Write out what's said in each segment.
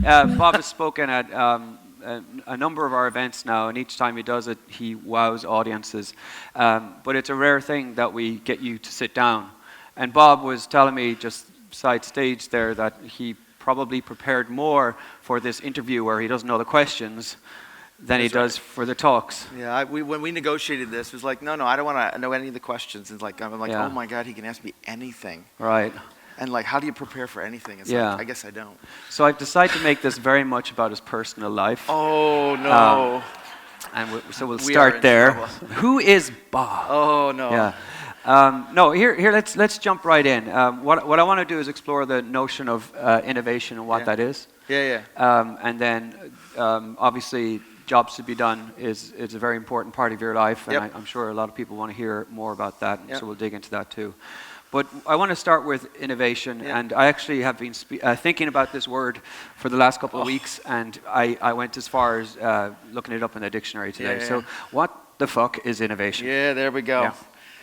Bob has spoken at a number of our events now, and each time he does it, he wows audiences. But it's a rare thing that we get you to sit down. And Bob was telling me just side stage there that he probably prepared more for this interview where he doesn't know the questions than he does for the talks. Yeah, when we negotiated this, it was like, no, I don't want to know any of the questions. It's like, I'm like, oh my God, he can ask me anything. Right. And like, how do you prepare for anything? It's Yeah. like, I guess I don't. So I've decided to make this very much about his personal life. Oh, no. So we'll start there. Who is Bob? Oh, no. Yeah. No, here, let's jump right in. What I want to do is explore the notion of innovation and what that is. Yeah. And then, obviously, jobs to be done is a very important part of your life, and I'm sure a lot of people want to hear more about that, and so we'll dig into that too. But I want to start with innovation, and I actually have been thinking about this word for the last couple of weeks, and I went as far as looking it up in the dictionary today. So what the fuck is innovation? Yeah, there we go. Yeah.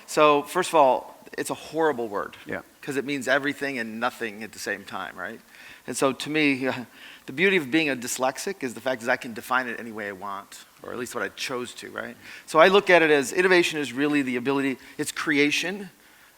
So first of all, it's a horrible word. Yeah. Because it means everything and nothing at the same time, right? And so to me, the beauty of being a dyslexic is the fact that I can define it any way I want, or at least what I chose to, right? So I look at it as innovation is really the ability, it's creation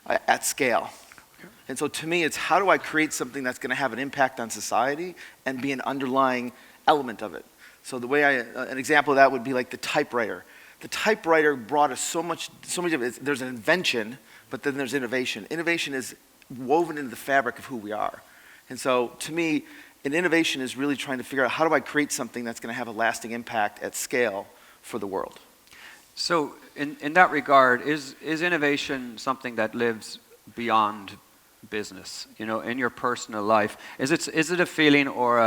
at scale. Okay. And so to me, it's how do I create something that's going to have an impact on society and be an underlying element of it. So the way an example of that would be like the typewriter. The typewriter brought us so much of it. There's an invention, but then there's innovation. Innovation is woven into the fabric of who we are. And so to me, an innovation is really trying to figure out how do I create something that's going to have a lasting impact at scale for the world. So in that regard, is innovation something that lives beyond business, in your personal life? Is it a feeling or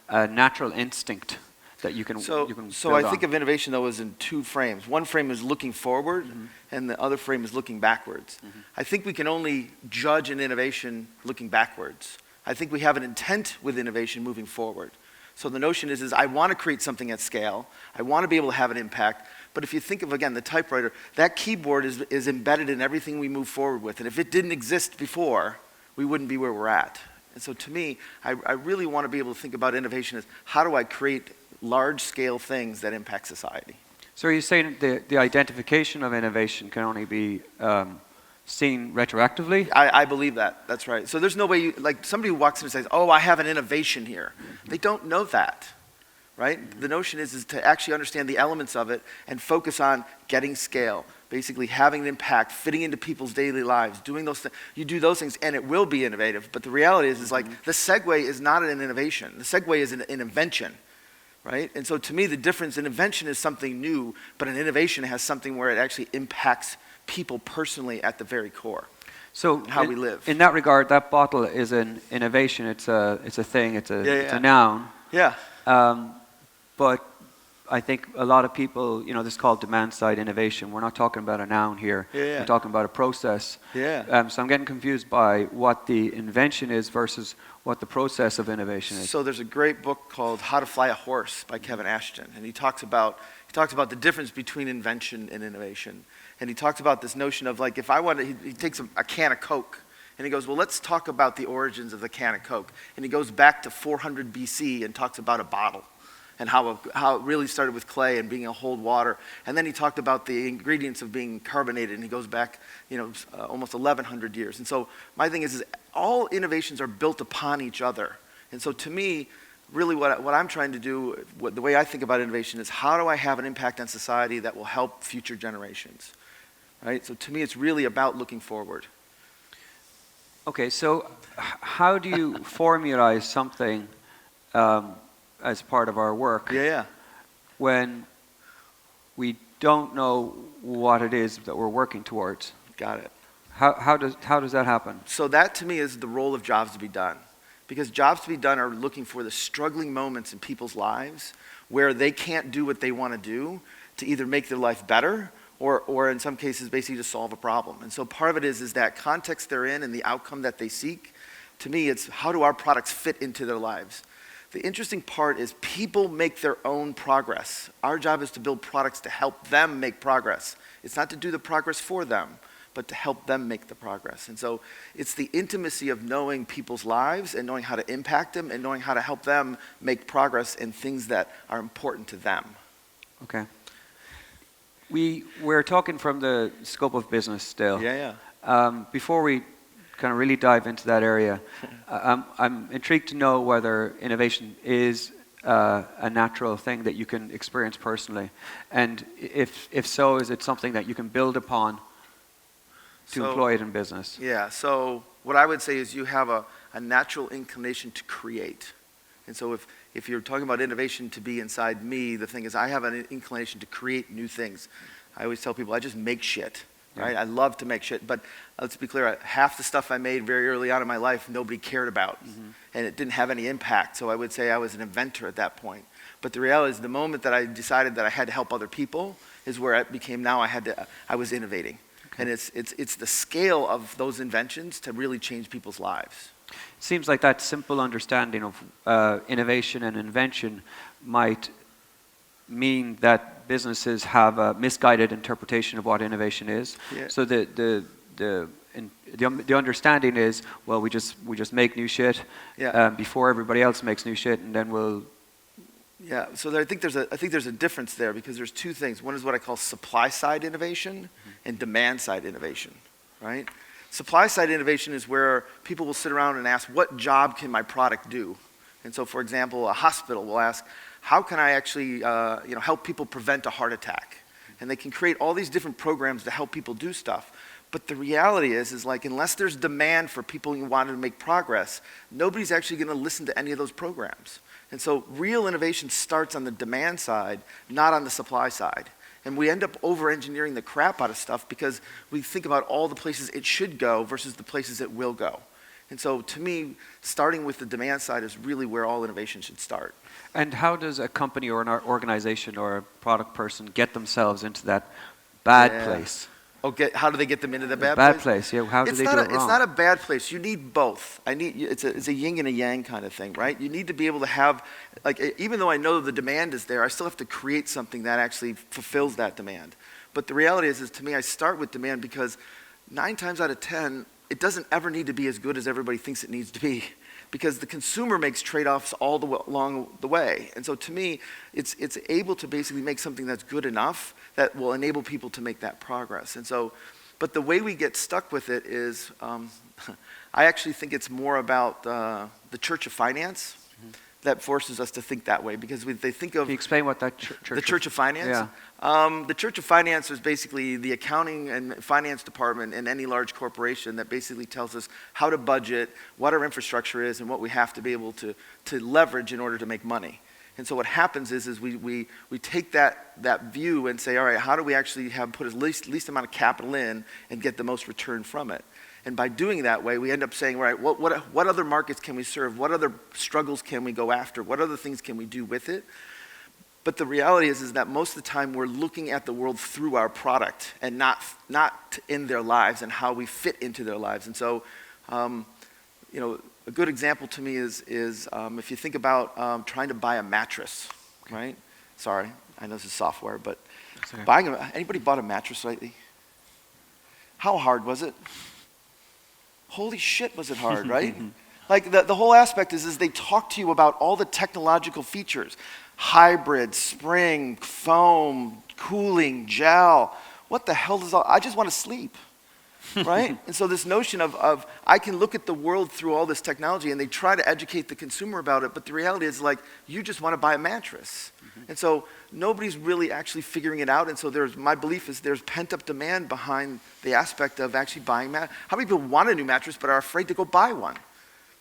a natural instinct that you can So I think of innovation, though, as in two frames. One frame is looking forward, and the other frame is looking backwards. I think we can only judge an innovation looking backwards. I think we have an intent with innovation moving forward. So the notion is I want to create something at scale. I want to be able to have an impact. But if you think of, again, the typewriter, that keyboard is embedded in everything we move forward with. And if it didn't exist before, we wouldn't be where we're at. And so to me, I really want to be able to think about innovation as how do I create large-scale things that impact society. So are you saying the identification of innovation can only be seen retroactively? I believe that. That's right. So there's no way like somebody who walks in and says, oh, I have an innovation here. They don't know that, right? The notion is to actually understand the elements of it and focus on getting scale, basically having an impact, fitting into people's daily lives, doing those things. You do those things and it will be innovative. But the reality is like the segue is not an innovation. The segue is an invention. Right? And so to me, the difference in invention is something new, but an innovation has something where it actually impacts people personally at the very core. So how we live. In that regard, that bottle is an innovation. It's a thing. It's a noun. Yeah. But I think a lot of people, this is called demand-side innovation. We're not talking about a noun here. We're talking about a process. Yeah. So I'm getting confused by what the invention is versus what the process of innovation is. So there's a great book called How to Fly a Horse by Kevin Ashton, and he talks about the difference between invention and innovation. And he talks about this notion of like, if I want to, he takes a can of Coke, and he goes, well, let's talk about the origins of the can of Coke. And he goes back to 400 BC and talks about a bottle, and how it really started with clay and being able to hold water. And then he talked about the ingredients of being carbonated, and he goes back, almost 1,100 years. And so my thing is all innovations are built upon each other. And so to me, really what I'm trying to do, the way I think about innovation is how do I have an impact on society that will help future generations, right? So to me, it's really about looking forward. Okay, so how do you formalize something as part of our work when we don't know what it is that we're working towards? Got it. How does that happen? So that to me is the role of jobs to be done. Because jobs to be done are looking for the struggling moments in people's lives where they can't do what they want to do to either make their life better or in some cases basically to solve a problem. And so part of it is that context they're in and the outcome that they seek. To me, it's how do our products fit into their lives? The interesting part is people make their own progress. Our job is to build products to help them make progress. It's not to do the progress for them, but to help them make the progress. And so it's the intimacy of knowing people's lives and knowing how to impact them and knowing how to help them make progress in things that are important to them. Okay. We're talking from the scope of business still. Yeah. Before we kind of really dive into that area, I'm intrigued to know whether innovation is a natural thing that you can experience personally, and if so, is it something that you can build upon to employ it in business? Yeah, so what I would say is you have a natural inclination to create. And so if you're talking about innovation to be inside me, the thing is I have an inclination to create new things. I always tell people I just make shit, right? I love to make shit, but let's be clear, half the stuff I made very early on in my life nobody cared about, and it didn't have any impact, so I would say I was an inventor at that point. But the reality is the moment that I decided that I had to help other people is where it became now I was innovating. Okay. And it's the scale of those inventions to really change people's lives. It seems like that simple understanding of innovation and invention might mean that businesses have a misguided interpretation of what innovation is. Yeah. So the understanding is, well, we just make new shit before everybody else makes new shit, and then we'll. Yeah. So I think there's a difference there because there's two things. One is what I call supply side innovation and demand side innovation, right? Supply side innovation is where people will sit around and ask, what job can my product do? And so, for example, a hospital will ask, how can I actually help people prevent a heart attack? And they can create all these different programs to help people do stuff. But the reality is like unless there's demand for people who want to make progress, nobody's actually going to listen to any of those programs. And so real innovation starts on the demand side, not on the supply side. And we end up over-engineering the crap out of stuff because we think about all the places it should go versus the places it will go. And so to me, starting with the demand side is really where all innovation should start. And how does a company or an organization or a product person get themselves into that bad place? How do they get them into the bad place? Yeah, how do they do it wrong? It's not a bad place. You need both. It's a yin and a yang kind of thing, right? You need to be able to have, even though I know the demand is there, I still have to create something that actually fulfills that demand. But the reality is to me, I start with demand because 9 times out of 10, it doesn't ever need to be as good as everybody thinks it needs to be. Because the consumer makes trade-offs along the way. And so to me, it's able to basically make something that's good enough that will enable people to make that progress. And so, but the way we get stuck with it is, I actually think it's more about the Church of Finance that forces us to think that way. Because they think of... Can you explain what that church The Church of Finance? Yeah. The Church of Finance is basically the accounting and finance department in any large corporation that basically tells us how to budget, what our infrastructure is, and what we have to be able to leverage in order to make money. And so what happens is we take that view and say, all right, how do we actually put as least amount of capital in and get the most return from it? And by doing that way, we end up saying, right, what other markets can we serve? What other struggles can we go after? What other things can we do with it? But the reality is that most of the time we're looking at the world through our product and not in their lives and how we fit into their lives. And so, a good example to me is if you think about trying to buy a mattress, right? Sorry, I know this is software, but okay. Anybody bought a mattress lately? How hard was it? Holy shit, was it hard, right? Like the whole aspect is they talk to you about all the technological features. Hybrid, spring, foam, cooling, gel. What the hell does I just want to sleep, right? And so this notion of I can look at the world through all this technology and they try to educate the consumer about it, but the reality is you just want to buy a mattress. And so nobody's really actually figuring it out. And so my belief is there's pent-up demand behind the aspect of actually buying How many people want a new mattress but are afraid to go buy one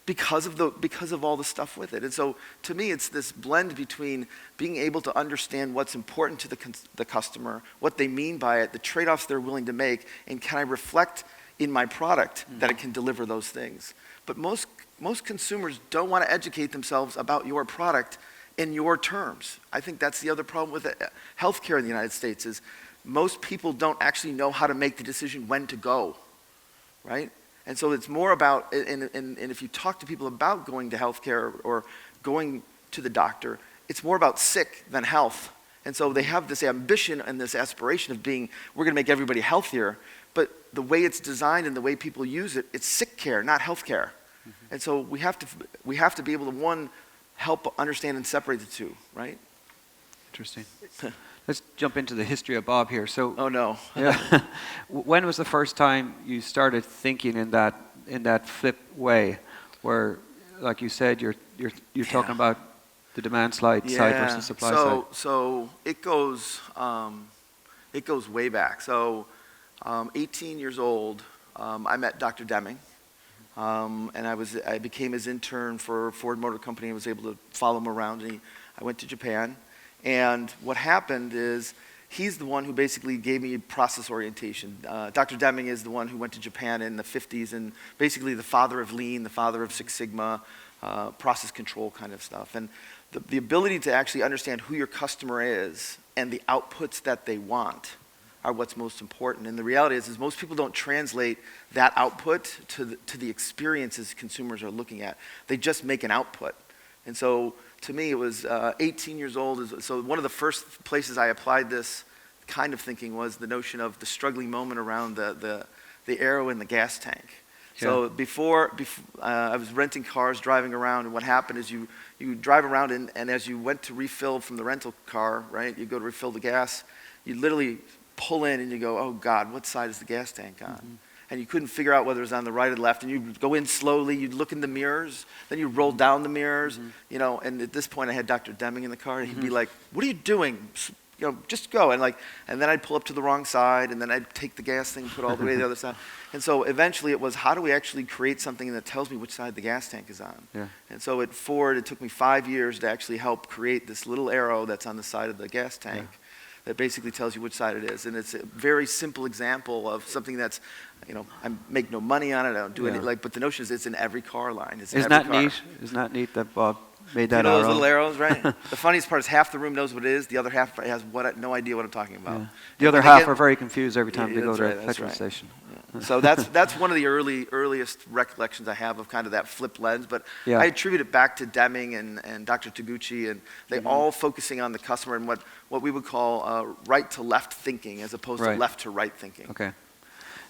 because of all the stuff with it? And so to me, it's this blend between being able to understand what's important to the customer, what they mean by it, the trade-offs they're willing to make, and can I reflect in my product that it can deliver those things. But most consumers don't want to educate themselves about your product in your terms. I think that's the other problem with healthcare in the United States is most people don't actually know how to make the decision when to go, right? And so it's more about, and if you talk to people about going to healthcare or going to the doctor, it's more about sick than health. And so they have this ambition and this aspiration of being, we're going to make everybody healthier, but the way it's designed and the way people use it, it's sick care, not health care. Mm-hmm. And so we have to be able to, one, help understand and separate the two, right? Interesting. Let's jump into the history of Bob here. So, oh no. Yeah. When was the first time you started thinking in that flip way, where, like you said, you're talking about the demand side versus supply side? So it goes way back. So 18 years old, I met Dr. Deming, and I became his intern for Ford Motor Company. I was able to follow him around, and I went to Japan. And what happened is he's the one who basically gave me process orientation. Dr. Deming is the one who went to Japan in the 50s and basically the father of Lean, the father of Six Sigma, process control kind of stuff. And the ability to actually understand who your customer is and the outputs that they want are what's most important. And the reality is most people don't translate that output to the experiences consumers are looking at. They just make an output. And so to me, it was 18 years old. So one of the first places I applied this kind of thinking was the notion of the struggling moment around the arrow in the gas tank. Yeah. So before I was renting cars, driving around, and what happened is you drive around, and as you went to refill from the rental car, right, you go to refill the gas, you literally pull in and you go, oh God, what side is the gas tank on? Mm-hmm. And you couldn't figure out whether it was on the right or the left, and you'd go in slowly, you'd look in the mirrors, then you'd roll down the mirrors, mm-hmm. And at this point I had Dr. Deming in the car, and he'd mm-hmm. be like, what are you doing? Just go. And then I'd pull up to the wrong side, and then I'd take the gas thing and put it all the way to the other side. And so eventually it was, how do we actually create something that tells me which side the gas tank is on? Yeah. And so at Ford, it took me 5 years to actually help create this little arrow that's on the side of the gas tank. Yeah. That basically tells you which side it is. And it's a very simple example of something that's, I make no money on it, I don't do any, but the notion is it's in every car line. Isn't that neat? Isn't that neat that Bob made that arrow? Those little arrows, right? The funniest part is half the room knows what it is, the other half has no idea what I'm talking about. Yeah. The other half are very confused every time they go to a petrol station. Yeah. So that's one of the earliest recollections I have of kind of that flipped lens, but I attribute it back to Deming and Dr. Taguchi, and they mm-hmm. all focusing on the customer and what we would call right to left thinking as opposed to left to right thinking. Okay.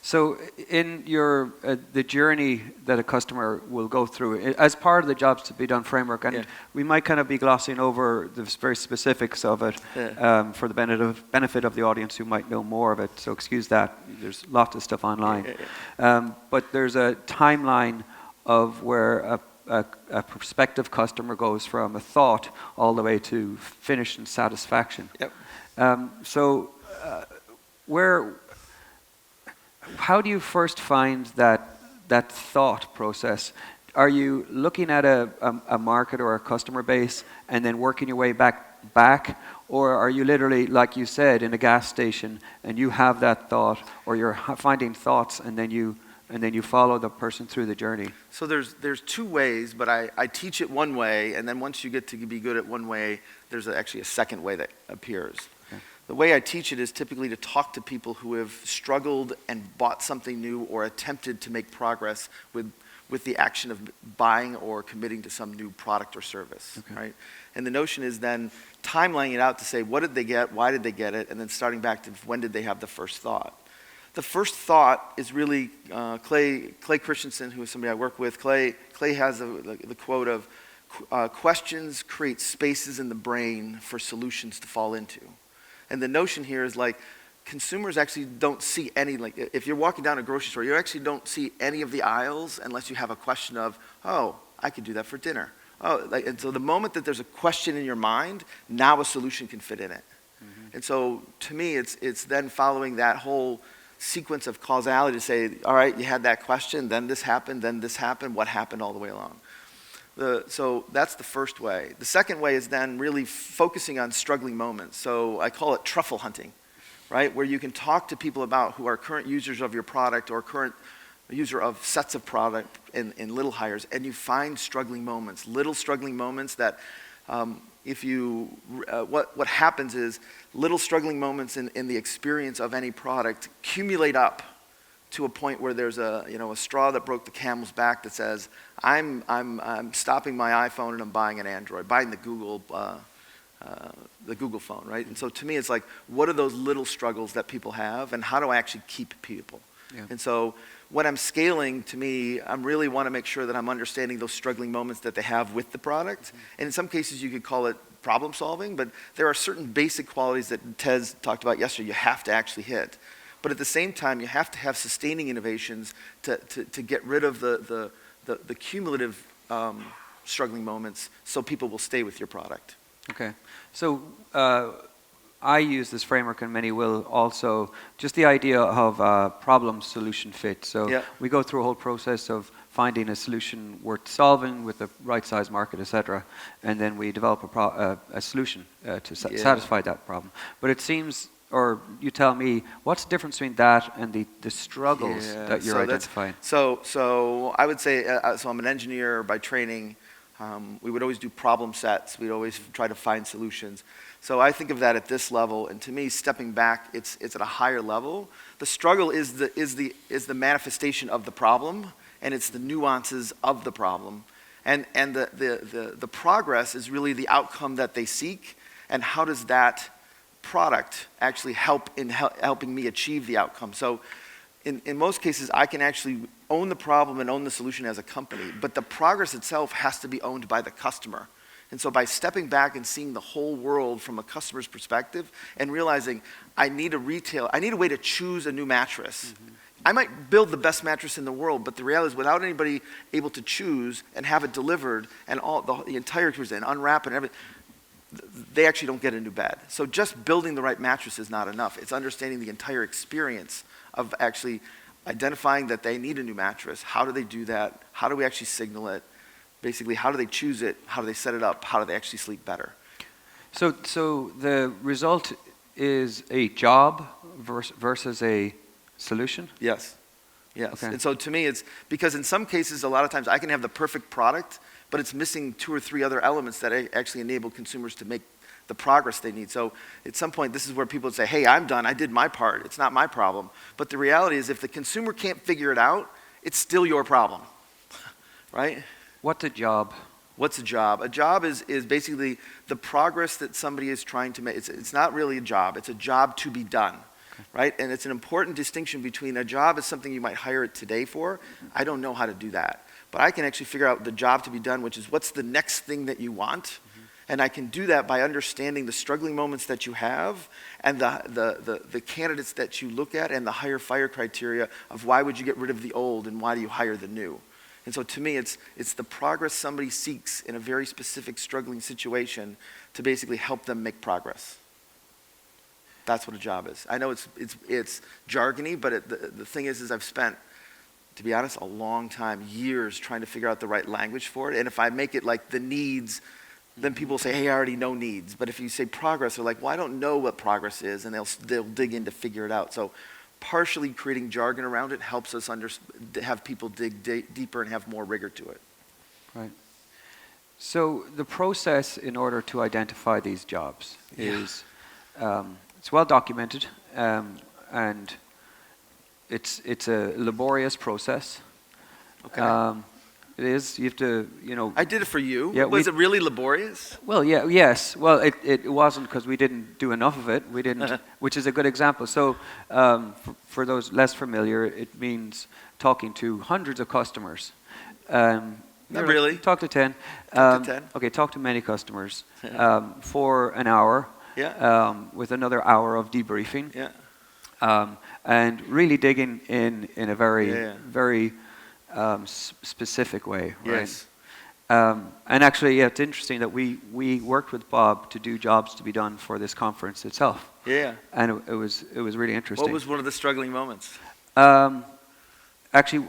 So in your the journey that a customer will go through, as part of the Jobs to be Done framework, and we might kind of be glossing over the very specifics of it for the benefit of the audience who might know more of it, so excuse that. There's lots of stuff online. But there's a timeline of where a prospective customer goes from a thought all the way to finish and satisfaction. Yep. How do you first find that thought process? Are you looking at a market or a customer base and then working your way back, or are you literally, like you said, in a gas station and you have that thought, or you're finding thoughts and then you follow the person through the journey? So there's two ways, but I teach it one way, and then once you get to be good at one way, there's actually a second way that appears. The way I teach it is typically to talk to people who have struggled and bought something new or attempted to make progress with the action of buying or committing to some new product or service, right? And the notion is then timelining it out to say, what did they get, why did they get it, and then starting back to when did they have the first thought. The first thought is really Clay Christensen, who is somebody I work with. Clay has the quote of, questions create spaces in the brain for solutions to fall into. And the notion here is consumers actually don't see any, if you're walking down a grocery store, you actually don't see any of the aisles unless you have a question of, oh, I could do that for dinner. And so the moment that there's a question in your mind, now a solution can fit in it. Mm-hmm. And so to me, it's then following that whole sequence of causality to say, all right, you had that question, then this happened, what happened all the way along. So that's the first way. The second way is then really focusing on struggling moments. So I call it truffle hunting, right? Where you can talk to people about who are current users of your product or current user of sets of product in little hires, and you find struggling moments, little struggling moments that what happens is little struggling moments in the experience of any product accumulate up to a point where there's a straw that broke the camel's back that says, I'm stopping my iPhone and I'm buying an Android, buying the Google the Google phone, right? And so to me, it's like, what are those little struggles that people have, and how do I actually keep people? Yeah. And so when I'm scaling, to me, I really want to make sure that I'm understanding those struggling moments that they have with the product. Mm-hmm. And in some cases, you could call it problem solving, but there are certain basic qualities that Tez talked about yesterday you have to actually hit. But at the same time, you have to have sustaining innovations to get rid of the cumulative struggling moments so people will stay with your product. Okay. So I use this framework, and many will also, just the idea of problem-solution fit. So we go through a whole process of finding a solution worth solving with the right size market, etc., and then we develop a solution to satisfy that problem. But it seems, or you tell me, what's the difference between that and the struggles that you're identifying? So I would say, so I'm an engineer by training. We would always do problem sets. We'd always try to find solutions. So I think of that at this level, and to me, stepping back, it's at a higher level. The struggle is the manifestation of the problem, and it's the nuances of the problem, and the progress is really the outcome that they seek, and how does that product actually help in helping me achieve the outcome. So in most cases, I can actually own the problem and own the solution as a company, but the progress itself has to be owned by the customer. And so by stepping back and seeing the whole world from a customer's perspective and realizing I need a way to choose a new mattress. Mm-hmm. I might build the best mattress in the world, but the reality is without anybody able to choose and have it delivered and all the entire experience and unwrap and everything, they actually don't get a new bed. So just building the right mattress is not enough. It's understanding the entire experience of actually identifying that they need a new mattress. How do they do that? How do we actually signal it? Basically, how do they choose it? How do they set it up? How do they actually sleep better? So the result is a job versus a solution? Yes. Okay. And so to me, it's because in some cases, a lot of times I can have the perfect product, but it's missing 2 or 3 other elements that actually enable consumers to make the progress they need. So at some point, this is where people would say, hey, I'm done. I did my part. It's not my problem. But the reality is if the consumer can't figure it out, it's still your problem, right? What's a job? What's a job? A job is basically the progress that somebody is trying to make. It's not really a job. It's a job to be done, right? And it's an important distinction between a job is something you might hire it today for. I don't know how to do that. But I can actually figure out the job to be done, which is what's the next thing that you want. Mm-hmm. And I can do that by understanding the struggling moments that you have and the candidates that you look at and the hire fire criteria of why would you get rid of the old and why do you hire the new. And so to me, it's the progress somebody seeks in a very specific struggling situation to basically help them make progress. That's what a job is. I know it's jargony, but the thing is I've spent, to be honest, a long time, years trying to figure out the right language for it. And if I make it like the needs, then people say, hey, I already know needs. But if you say progress, they're like, well, I don't know what progress is, and they'll dig in to figure it out. So partially creating jargon around it helps us have people dig deeper and have more rigor to it. Right. So the process in order to identify these jobs is, it's well documented, and it's a laborious process. Okay. It is. You have to, I did it for you. Yeah, was it really laborious? Well, yes. Well, it wasn't because we didn't do enough of it. We didn't, which is a good example. So, for those less familiar, it means talking to hundreds of customers. Not really. Talk to 10. Talk to 10. Okay, talk to many customers for an hour. Yeah. With another hour of debriefing. Yeah. And really digging in a very specific way, right? Yes. And actually, it's interesting that we worked with Bob to do jobs to be done for this conference itself. Yeah. And it was really interesting. What was one of the struggling moments? Actually,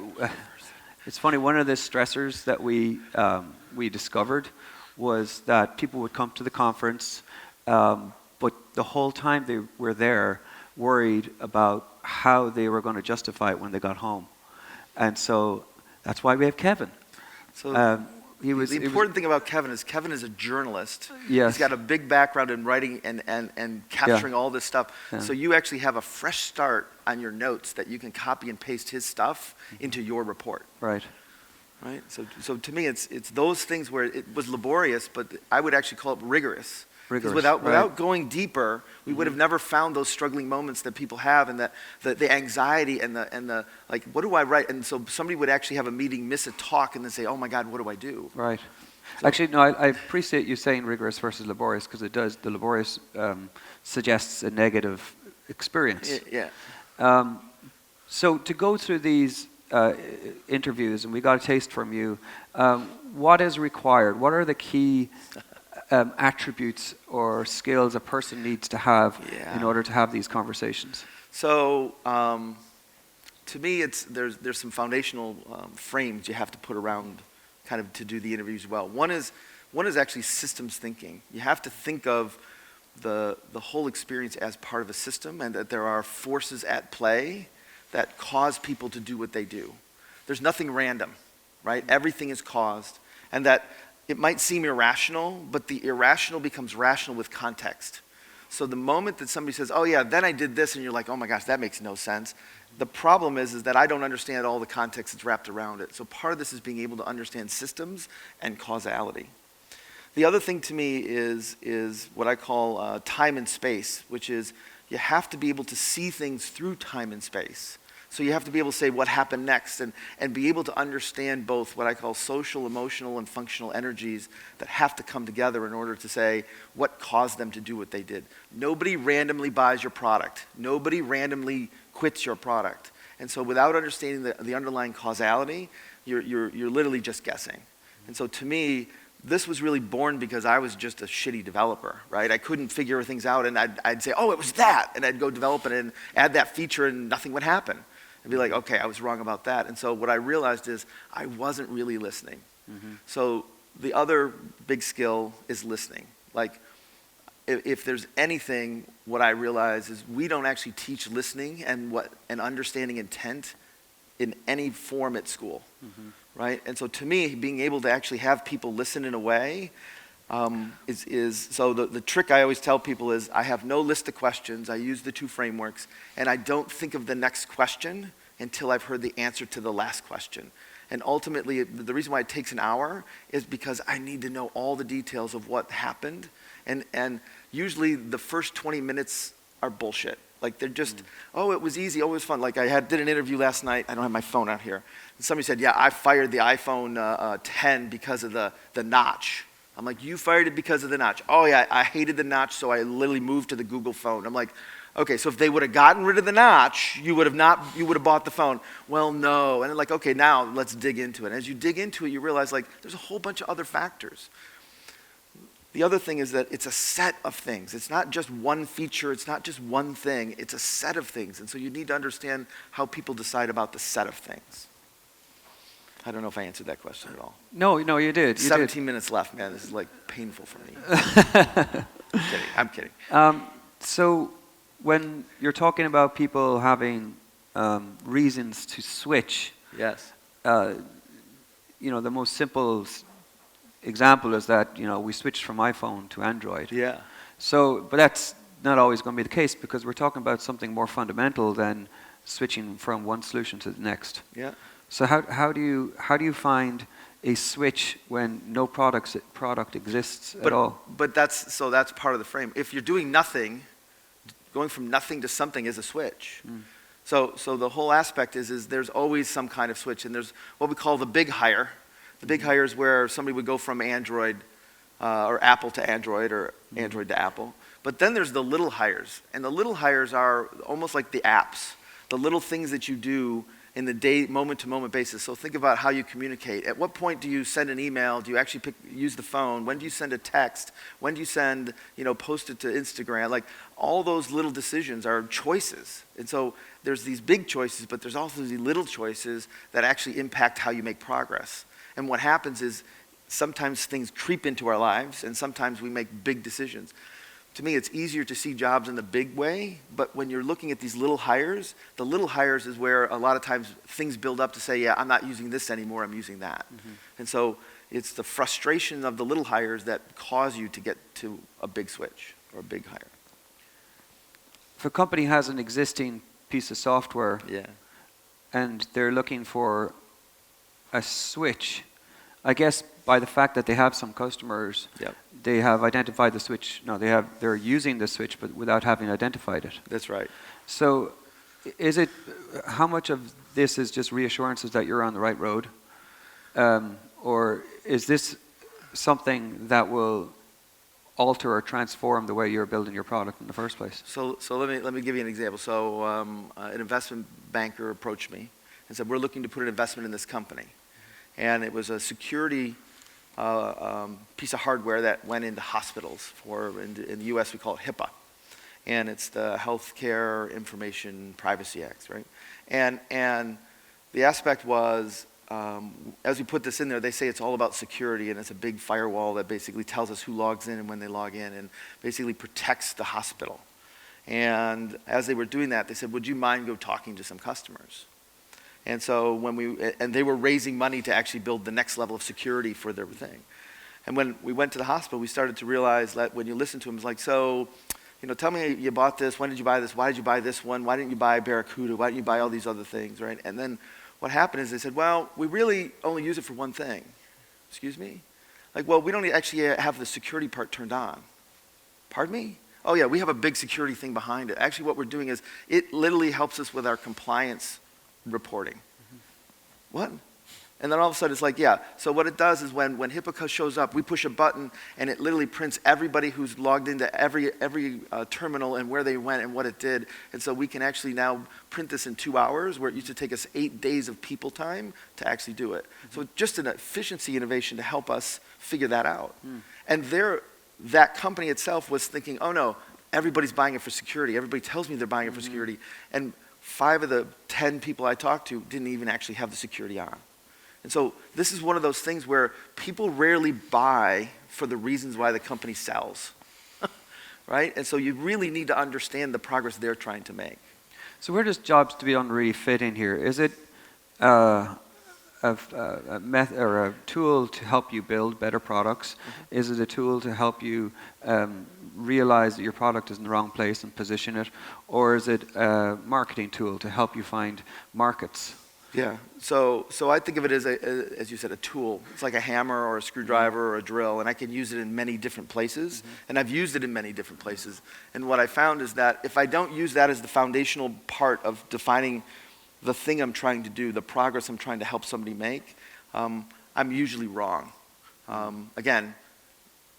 it's funny. One of the stressors that we discovered was that people would come to the conference, but the whole time they were there, worried about how they were going to justify it when they got home, and so that's why we have Kevin. So the important thing about Kevin is a journalist. Yes. He's got a big background in writing and capturing all this stuff. Yeah. So you actually have a fresh start on your notes that you can copy and paste his stuff into your report. Right. Right. So to me, it's those things where it was laborious, but I would actually call it rigorous. Because Rigorous, without going deeper, we would have never found those struggling moments that people have, and the anxiety and the like, what do I write? And so somebody would actually have a meeting, miss a talk, and then say, oh my God, what do I do? Right. So, Actually, no, I appreciate you saying rigorous versus laborious, because it does. The laborious suggests a negative experience. Yeah. So to go through these interviews, and we got a taste from you, what is required? What are the key attributes or skills a person needs to have in order to have these conversations? So to me, there's some foundational frames you have to put around kind of to do the interviews well. One is actually systems thinking. You have to think of the whole experience as part of a system, and that there are forces at play that cause people to do what they do. There's nothing random, right? Everything is caused, and that it might seem irrational, but the irrational becomes rational with context. So the moment that somebody says, oh yeah, then I did this, and you're like, oh my gosh, that makes no sense. The problem is that I don't understand all the context that's wrapped around it. So part of this is being able to understand systems and causality. The other thing to me is what I call time and space, which is you have to be able to see things through time and space. So you have to be able to say what happened next, and be able to understand both what I call social, emotional, and functional energies that have to come together in order to say what caused them to do what they did. Nobody randomly buys your product. Nobody randomly quits your product. And so without understanding the underlying causality, you're literally just guessing. And so to me, this was really born because I was just a shitty developer, right? I couldn't figure things out, and I'd say, oh, it was that, and I'd go develop it and add that feature, and nothing would happen. I'd be like, okay, I was wrong about that. And so what I realized is I wasn't really listening. Mm-hmm. So the other big skill is listening. Like, if there's anything, what I realize is we don't actually teach listening and understanding intent in any form at school, right? And so to me, being able to actually have people listen in a way so the trick I always tell people is I have no list of questions. I use the two frameworks, and I don't think of the next question until I've heard the answer to the last question. And ultimately, the reason why it takes an hour is because I need to know all the details of what happened. And usually the first 20 minutes are bullshit. Like they're just, oh, it was easy, oh, it was fun. Like did an interview last night. I don't have my phone out here. And somebody said, yeah, I fired the iPhone 10 because of the notch. I'm like, you fired it because of the notch. Oh yeah, I hated the notch, so I literally moved to the Google phone. I'm like, okay, so if they would have gotten rid of the notch, you would have bought the phone. Well, no. And then like, okay, now let's dig into it. And as you dig into it, you realize like there's a whole bunch of other factors. The other thing is that it's a set of things. It's not just one feature. It's not just one thing. It's a set of things. And so you need to understand how people decide about the set of things. I don't know if I answered that question at all. No, you did. 17 minutes left, man. This is like painful for me. I'm kidding. So when you're talking about people having reasons to switch, yes, the most simple example is that we switched from iPhone to Android. Yeah. So, but that's not always going to be the case because we're talking about something more fundamental than switching from one solution to the next. Yeah. So how do you find a switch when no product exists at all? But that's part of the frame. If you're doing nothing, going from nothing to something is a switch. So the whole aspect is there's always some kind of switch, and there's what we call the big hire. The big hire is where somebody would go from Android or Apple to Android or Android to Apple. But then there's the little hires, and the little hires are almost like the apps, the little things that you do in the moment-to-moment basis. So think about how you communicate. At what point do you send an email? Do you actually use the phone? When do you send a text? When do you send, post it to Instagram? Like all those little decisions are choices. And so there's these big choices, but there's also these little choices that actually impact how you make progress. And what happens is sometimes things creep into our lives, and sometimes we make big decisions. To me, it's easier to see jobs in the big way, but when you're looking at these little hires, the little hires is where a lot of times things build up to say, yeah, I'm not using this anymore, I'm using that. And so it's the frustration of the little hires that cause you to get to a big switch or a big hire. If a company has an existing piece of software and they're looking for a switch, I guess by the fact that they have some customers, Yep. they have identified the switch. No, they're using the switch, but without having identified it. That's right. So, how much of this is just reassurances that you're on the right road, or is this something that will alter or transform the way you're building your product in the first place? So let me give you an example. So an investment banker approached me and said, we're looking to put an investment in this company. And it was a security piece of hardware that went into hospitals. In the US we call it HIPAA. And it's the Healthcare Information Privacy Act, right? And the aspect was, as we put this in there, they say it's all about security, and it's a big firewall that basically tells us who logs in and when they log in, and basically protects the hospital. And as they were doing that, they said, would you mind go talking to some customers? And so and they were raising money to actually build the next level of security for their thing. And when we went to the hospital, we started to realize that when you listen to them, it's like, so, tell me you bought this, when did you buy this, why did you buy this one, why didn't you buy Barracuda, why didn't you buy all these other things, right? And then what happened is they said, well, we really only use it for one thing. Excuse me? Like, well, we don't actually have the security part turned on. Pardon me? Oh yeah, we have a big security thing behind it. Actually what we're doing is, it literally helps us with our compliance reporting. Mm-hmm. What? And then all of a sudden it's like, yeah. So what it does is when HIPAA shows up, we push a button and it literally prints everybody who's logged into every terminal and where they went and what it did. And so we can actually now print this in 2 hours, where it used to take us 8 days of people time to actually do it. Mm-hmm. So just an efficiency innovation to help us figure that out. Mm. And that company itself was thinking, oh no, everybody's buying it for security. Everybody tells me they're buying it for security. And 5 of the 10 people I talked to didn't even actually have the security on. And so this is one of those things where people rarely buy for the reasons why the company sells, right? And so you really need to understand the progress they're trying to make. So where does jobs to be done really fit in here? Is it a method or a tool to help you build better products? Mm-hmm. Is it a tool to help you realize that your product is in the wrong place and position it? Or is it a marketing tool to help you find markets? Yeah, so I think of it as you said, a tool. It's like a hammer or a screwdriver or a drill, and I can use it in many different places, mm-hmm. and I've used it in many different places. And what I found is that if I don't use that as the foundational part of defining the thing I'm trying to do, the progress I'm trying to help somebody make, I'm usually wrong. Again,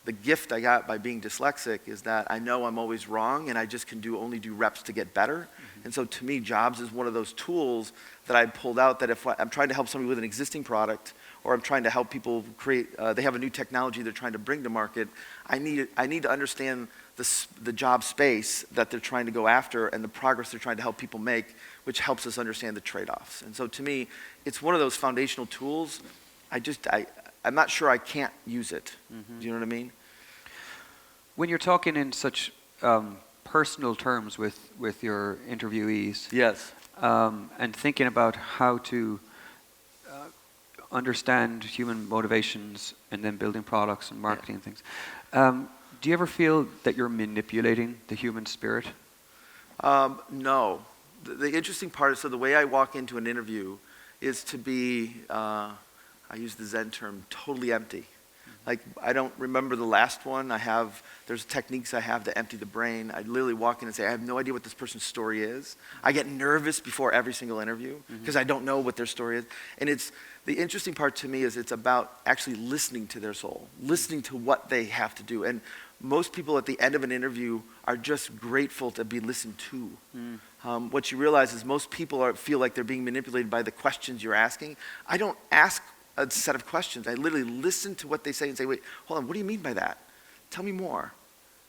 the gift I got by being dyslexic is that I know I'm always wrong, and I just can only do reps to get better. Mm-hmm. And so to me, jobs is one of those tools that I pulled out, that if I'm trying to help somebody with an existing product, or I'm trying to help people create, they have a new technology they're trying to bring to market, I need to understand the job space that they're trying to go after and the progress they're trying to help people make, which helps us understand the trade-offs. And so to me, it's one of those foundational tools. I'm not sure I can't use it. Mm-hmm. Do you know what I mean? When you're talking in such personal terms with your interviewees, yes, and thinking about how to understand human motivations and then building products and marketing things, do you ever feel that you're manipulating the human spirit? No. The interesting part is, so the way I walk into an interview is to be, I use the Zen term, totally empty. Like, I don't remember the last one. There's techniques I have to empty the brain. I literally walk in and say, I have no idea what this person's story is. I get nervous before every single interview because I don't know what their story is. And the interesting part to me is it's about actually listening to their soul, listening to what they have to do. And most people at the end of an interview are just grateful to be listened to. What you realize is most people feel like they're being manipulated by the questions you're asking. I don't ask a set of questions. I literally listen to what they say and say, wait, hold on, what do you mean by that? Tell me more.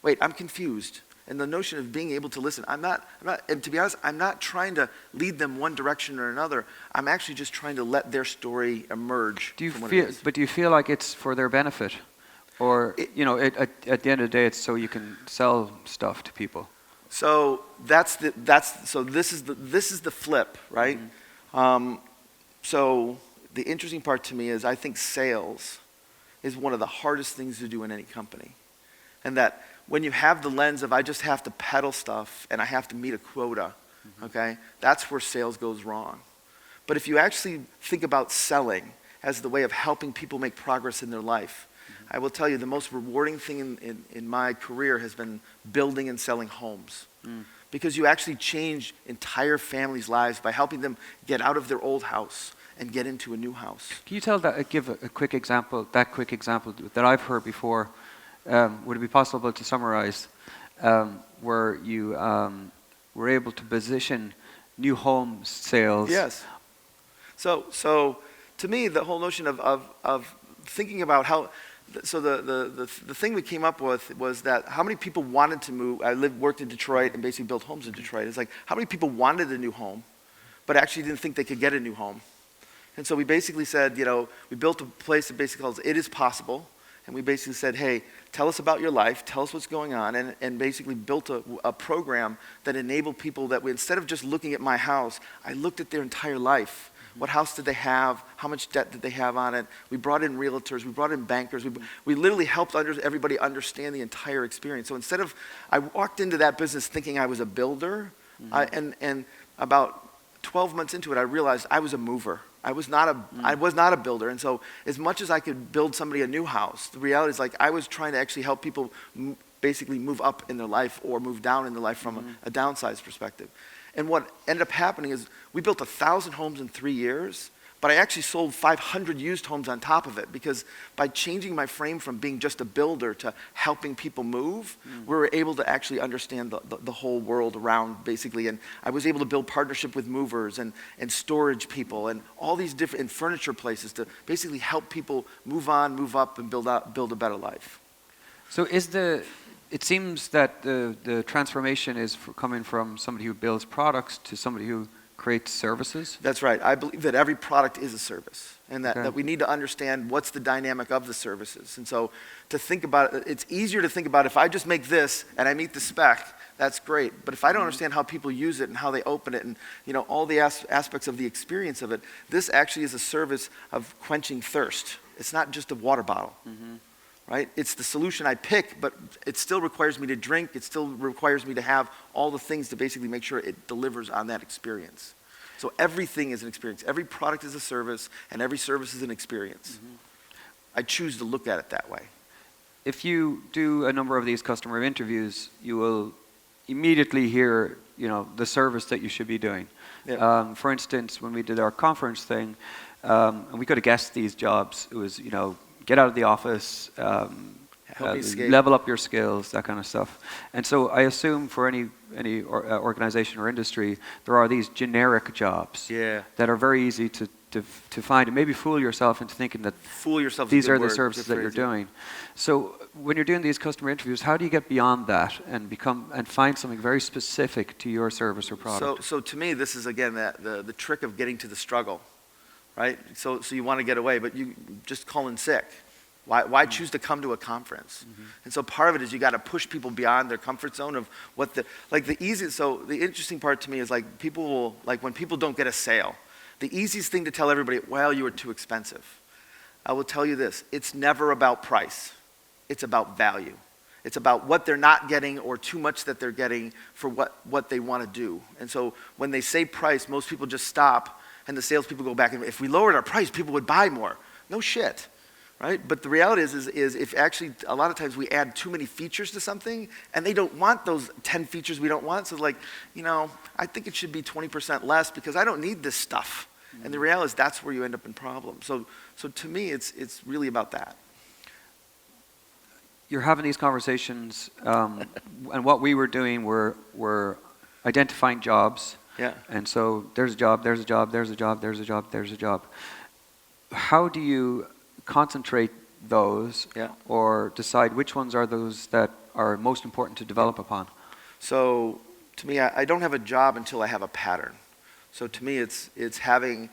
Wait, I'm confused. And the notion of being able to listen, I'm not, and to be honest, I'm not trying to lead them one direction or another. I'm actually just trying to let their story emerge. Do you feel like it's for their benefit? Or, at the end of the day, it's so you can sell stuff to people? So this is the flip, right? Mm-hmm. So the interesting part to me is I think sales is one of the hardest things to do in any company. And that when you have the lens of I just have to peddle stuff and I have to meet a quota, okay, that's where sales goes wrong. But if you actually think about selling as the way of helping people make progress in their life. I will tell you, the most rewarding thing in my career has been building and selling homes. Because you actually change entire families' lives by helping them get out of their old house and get into a new house. Can you give a quick example that I've heard before? Would it be possible to summarize where you were able to position new home sales? Yes. So to me, the whole notion of thinking about how, so the thing we came up with was that how many people wanted to move. I worked in Detroit and basically built homes in Detroit. It's like how many people wanted a new home, but actually didn't think they could get a new home. And so we basically said, we built a place that basically calls It Is Possible. And we basically said, hey, tell us about your life, tell us what's going on, and basically built a program that enabled people that instead of just looking at my house, I looked at their entire life. What house did they have? How much debt did they have on it? We brought in realtors, we brought in bankers. We literally helped everybody understand the entire experience. So I walked into that business thinking I was a builder, and about 12 months into it, I realized I was a mover. I was not a builder, and so as much as I could build somebody a new house, the reality is I was trying to actually help people basically move up in their life or move down in their life from a downsized perspective. And what ended up happening is we built 1,000 homes in 3 years, but I actually sold 500 used homes on top of it, because by changing my frame from being just a builder to helping people move, we were able to actually understand the whole world around, basically. And I was able to build partnership with movers and storage people and all these different furniture places to basically help people move on, move up, and build a better life. So it seems that the transformation is coming from somebody who builds products to somebody who create services? That's right. I believe that every product is a service, and that we need to understand what's the dynamic of the services. And so to think about it, it's easier to think about if I just make this and I meet the spec, that's great. But if I don't understand how people use it and how they open it and all the aspects of the experience of it, this actually is a service of quenching thirst. It's not just a water bottle. Right? It's the solution I pick, but it still requires me to drink. It still requires me to have all the things to basically make sure it delivers on that experience. So everything is an experience. Every product is a service, and every service is an experience. I choose to look at it that way. If you do a number of these customer interviews, you will immediately hear, the service that you should be doing. Yeah. For instance, when we did our conference thing, and we could have guessed these jobs, it was, get out of the office, level up your skills, that kind of stuff. And so I assume for any organization or industry, there are these generic jobs that are very easy to find, and maybe fool yourself into thinking that these are the services that you're doing. So when you're doing these customer interviews, how do you get beyond that and find something very specific to your service or product? So to me, this is again the trick of getting to the struggle. Right? So you want to get away, but you just call in sick. Why choose to come to a conference? And so part of it is you got to push people beyond their comfort zone of what the interesting part to me is when people don't get a sale, the easiest thing to tell everybody, well, you were too expensive. I will tell you this, it's never about price. It's about value. It's about what they're not getting or too much that they're getting for what they want to do. And so when they say price, most people just stop. And the salespeople go back and if we lowered our price, people would buy more. No shit, right? But the reality is if actually a lot of times we add too many features to something and they don't want those 10 features we don't want. So I think it should be 20% less because I don't need this stuff. And the reality is that's where you end up in problems. So to me, it's really about that. You're having these conversations, and what we were doing were identifying jobs. Yeah. And so there's a job, there's a job, there's a job, there's a job, there's a job. How do you concentrate those or decide which ones are those that are most important to develop upon? So to me, I don't have a job until I have a pattern. So to me, it's having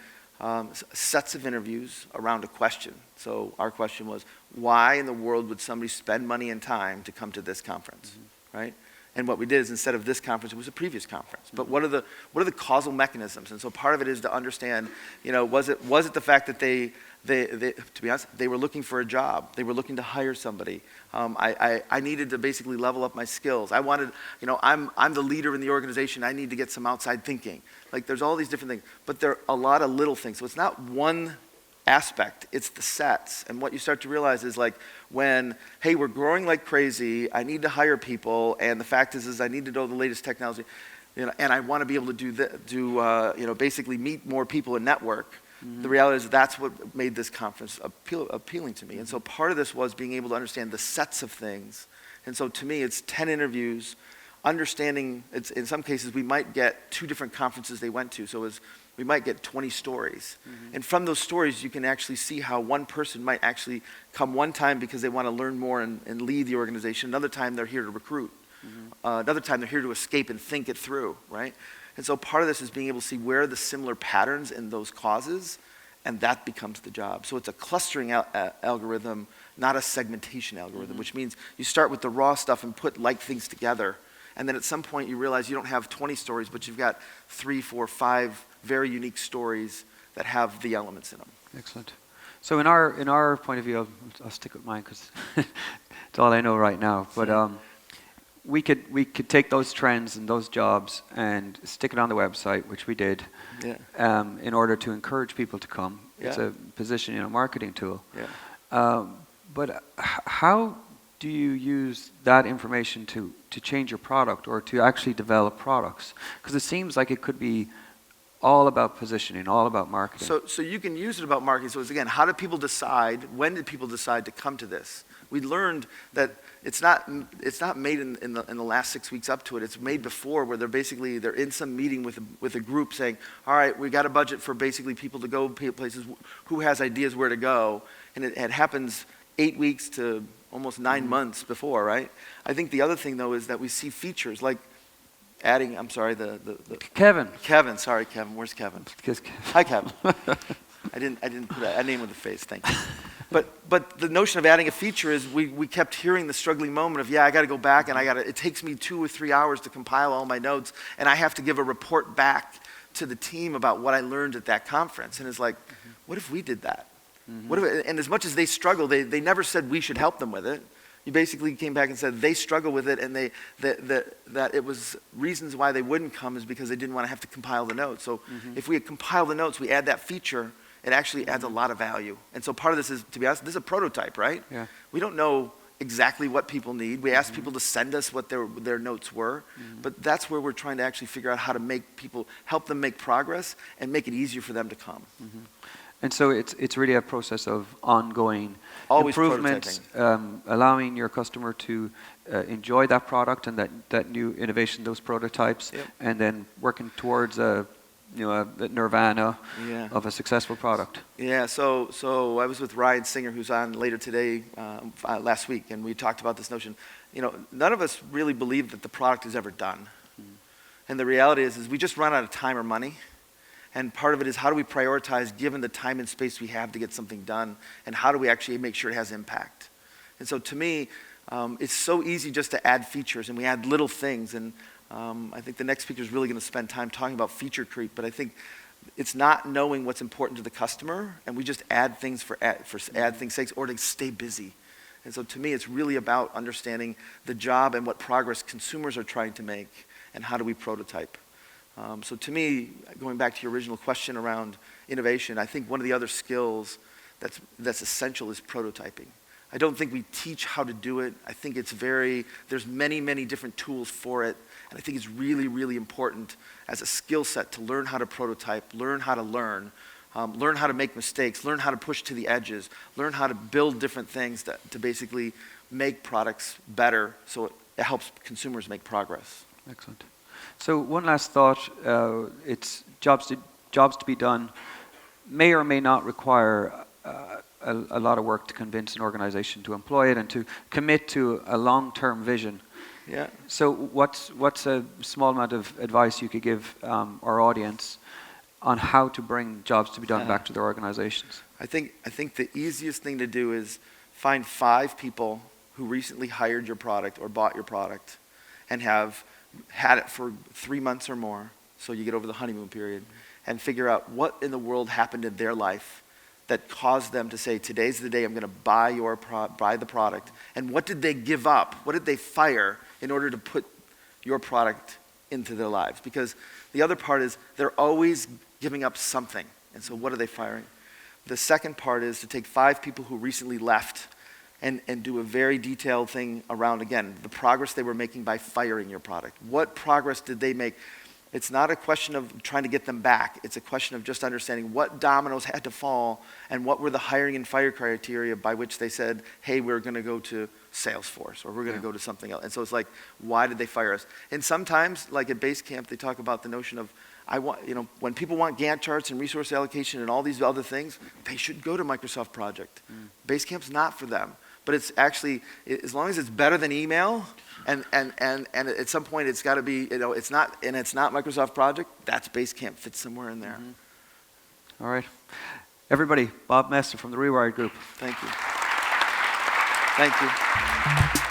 sets of interviews around a question. So our question was, why in the world would somebody spend money and time to come to this conference, right? And what we did is instead of this conference, it was a previous conference. But what are the causal mechanisms? And so part of it is to understand, was it the fact that they to be honest, they were looking for a job. They were looking to hire somebody. I needed to basically level up my skills. I wanted, I'm the leader in the organization. I need to get some outside thinking. There's all these different things. But there are a lot of little things. So it's not one aspect, it's the sets. And what you start to realize is like when, hey, we're growing like crazy, I need to hire people, and the fact is I need to know the latest technology, and I want to be able to basically meet more people and network. The reality is that's what made this conference appealing to me. And so part of this was being able to understand the sets of things. And so to me, it's 10 interviews, understanding, in some cases, we might get 2 different conferences they went to. So we might get 20 stories. And from those stories, you can actually see how one person might actually come one time because they want to learn more and lead the organization. Another time, they're here to recruit. Another time, they're here to escape and think it through, right? And so part of this is being able to see where are the similar patterns in those causes, and that becomes the job. So it's a clustering algorithm, not a segmentation algorithm, which means you start with the raw stuff and put like things together. And then at some point you realize you don't have 20 stories, but you've got 3, 4, 5 very unique stories that have the elements in them. Excellent. So in our point of view, I'll stick with mine because it's all I know right now. But we could take those trends and those jobs and stick it on the website, which we did, in order to encourage people to come. It's a positioning and marketing tool. But how do you use that information to change your product or to actually develop products? Because it seems like it could be all about positioning, all about marketing. So you can use it about marketing. So it's, again, how did people decide, when did people decide to come to this? We learned that it's not made in the last 6 weeks up to it. It's made before, where they're in some meeting with a group saying, all right, we got a budget for basically people to go places, who has ideas where to go, and it happens 8 weeks to almost 9 months before, right? I think the other thing though is that we see features like adding, I'm sorry, Kevin, sorry Kevin, where's Kevin? Hi Kevin. I didn't put a name with a face, thank you. But the notion of adding a feature is we kept hearing the struggling moment of, I got to go back and it takes me 2 or 3 hours to compile all my notes, and I have to give a report back to the team about what I learned at that conference. And it's like, what if we did that? And as much as they struggle, they never said we should help them with it. You basically came back and said they struggle with it, and that it was reasons why they wouldn't come is because they didn't want to have to compile the notes. So if we had compiled the notes, we add that feature, it actually adds a lot of value. And so part of this is, to be honest, this is a prototype, right? We don't know exactly what people need. We asked people to send us what their notes were, but that's where we're trying to actually figure out how to help them make progress and make it easier for them to come. And so it's really a process of ongoing Always improvements, allowing your customer to enjoy that product and that new innovation, those prototypes, and then working towards a nirvana of a successful product. So I was with Ryan Singer, who's on later today, last week, and we talked about this notion. None of us really believe that the product is ever done. And the reality is we just run out of time or money. And part of it is, how do we prioritize given the time and space we have to get something done, and how do we actually make sure it has impact? And so to me, it's so easy just to add features, and we add little things. And I think the next speaker is really going to spend time talking about feature creep, but I think it's not knowing what's important to the customer, and we just add things for add things' sakes or to stay busy. And so to me, it's really about understanding the job and what progress consumers are trying to make, and how do we prototype. So to me, going back to your original question around innovation, I think one of the other skills that's essential is prototyping. I don't think we teach how to do it. I think there's many, many different tools for it, and I think it's really, really important as a skill set to learn how to prototype, learn how to learn how to make mistakes, learn how to push to the edges, learn how to build different things to basically make products better so it helps consumers make progress. Excellent. So one last thought, it's jobs to be done may or may not require a lot of work to convince an organization to employ it and to commit to a long-term vision. So what's a small amount of advice you could give our audience on how to bring jobs to be done back to their organizations? I think the easiest thing to do is find 5 people who recently hired your product or bought your product and have had it for 3 months or more, so you get over the honeymoon period, and figure out what in the world happened in their life that caused them to say, today's the day I'm going to buy the product, and what did they give up, what did they fire in order to put your product into their lives? Because the other part is they're always giving up something, and so what are they firing? the second part is to take 5 people who recently left and do a very detailed thing around, again, the progress they were making by firing your product. What progress did they make? It's not a question of trying to get them back. It's a question of just understanding what dominoes had to fall and what were the hiring and fire criteria by which they said, hey, we're going to go to Salesforce or we're going to go to something else. And so it's like, why did they fire us? And sometimes, like at Basecamp, they talk about the notion of, when people want Gantt charts and resource allocation and all these other things, they should go to Microsoft Project. Basecamp's not for them. But it's actually, as long as it's better than email, and at some point it's got to be, it's not Microsoft Project, that's Basecamp, fits somewhere in there. All right. Everybody, Bob Moesta from the ReWired Group. Thank you. Thank you.